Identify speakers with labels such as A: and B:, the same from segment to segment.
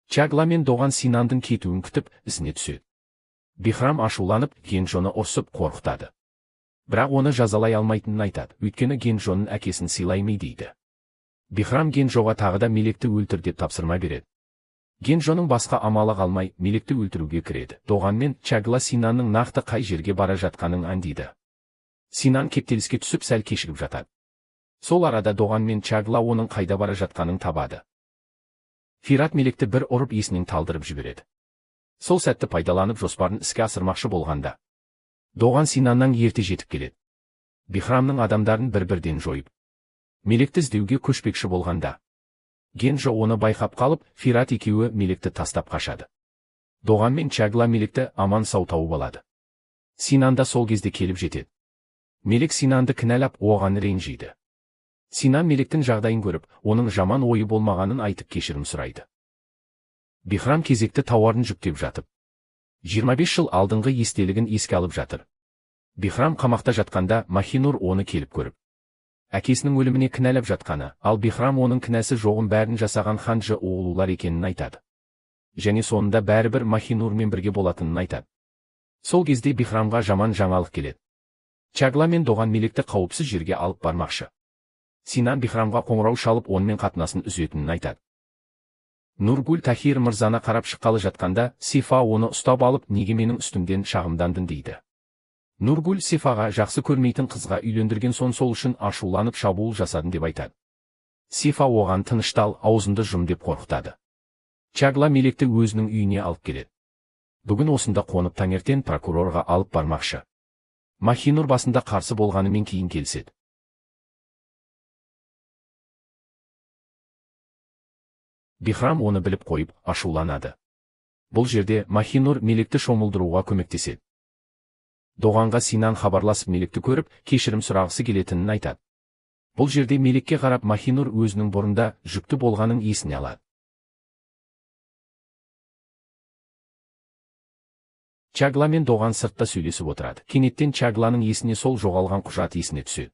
A: Чагла мен Доған Синандың кетуін күтіп, ісіне түседі. Бихрам ашуланып, Генджоны ұрсып қорқытады. Бірақ оны жазалай алмайтынын айтады, өйткені Генджоның әкесін сыйлаймай дейді. Бихрам Генджоға тағы да Мелекті өлтір деп тапсырма береді. Генджоның басқа амалы қалмай, Мелекті өлтіруге кіреді. Доған мен Чагла Синанның нақты қай жерге бара жатқанын аңдиды. Синан кептеліске түсіп сәл кешігіп жатады. Сол арада Доған мен Чагла оның қайда бара жатқанын табады. Фират Мелекті бір ұрып есінен талдырып жібереді. Сол сәтті пайдаланып жоспарын іске асырмақшы болғанда, Доған Синаннан ерте жетіп келеді. Бихрамның адамдарын бір-бірден жойып, Мелекті іздеуге көшпекші болғанда, Генджо оны байқап қалып, Фират екеуі Мелекті тастап қашады. Доған мен Чагла Мелекті аман сау тауып алады. Синан да сол кезде келіп жетеді. Мелек Синанды кінәлап, оған ренжиді. Синан Мелектің жағдайын көріп, оның жаман ойы болмағанын айтып кешірім сұрайды. Бихрам кезекті тауарын жүктеп жатып, 25 жыл алдыңғы естелігін еске алып жатыр. Бихрам қамақта жатқанда Махинур оны келіп көріп, әкесінің өліміне кінәлап жатқаны, ал Бихрам оның кінәсі жоғын бәрін жасаған ханжы оғлулар екенін айтады. Және сонында бәрібір Махинурмен бірге болатынын айтады. Сол кезде Бихрамға жаман жаңалық келеді. Чагла мен Доған Мелекті қауіпсіз жерге алып бармақшы. Синан Бихрамға қоңырау шалып, онымен қатынасын үзетінін айтады. Нургул Тахир мырзаны қарап шыққалы жатқанда, Сифа оны ұстап алып, неге менің үстімден шағымдандың дейді. Нургул Сифаға жақсы көрмейтін қызға үйлендірген сол үшін ашуланып шабуыл жасадым деп айтады. Сифа оған тыныштал, аузынды жұм деп қорқытады. Чагла Мелекті өзінің үйіне алып келеді. Бүгін осында қонып таңертең прокурорға алып бармақшы. Махинур басында қарсы болғанымен кейін келіседі. Бихрам оны біліп қойып, ашуланады. Бұл жерде Махинур Мелекті шомылдыруға көмектеседі. Доғанға Синан хабарласып Мелекті көріп, кешірім сұрағысы келетінін айтады. Бұл жерде Мелекке қарап Махинур өзінің бұрында жүкті болғанын есіне алады. Чагла мен Доған сыртта сөйлесіп отырады. Кенеттен Чагланың есіне сол жоғалған құжат есіне түседі.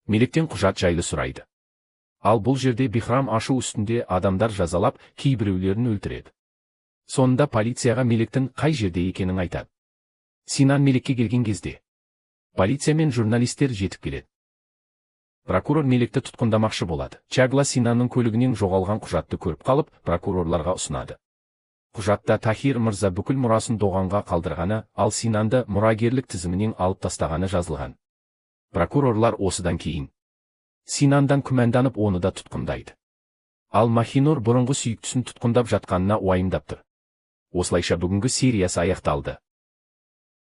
A: Мелектен құжат жайлы сұрайды. Ал бұл жерде Бихрам ашу үстінде адамдар жазалап, кейбіреулерін өлтіреді. Сонда полицияға Мелектің қай жерде екенін айтады. Синан Мелекке келген кезде полиция мен журналистер жетіп келеді. Прокурор Мелекті тұтқындамақшы болады. Чагла Синанның көлігінен жоғалған құжатты көріп қалып, прокурорларға ұсынады. Құжатта Тахир мырза бүкіл мұрасын Доғанға қалдырғаны, ал Синанды мұрагерлік тізімінен алып тастағаны жазылған. Прокурорлар осыдан кейін Синандан күмәнданып оны да тұтқындайды. Ал Махинур бұрынғы сүйіктісін тұтқындап жатқанына уайымдап тұр. Осылайша бүгінгі сериясы аяқталды.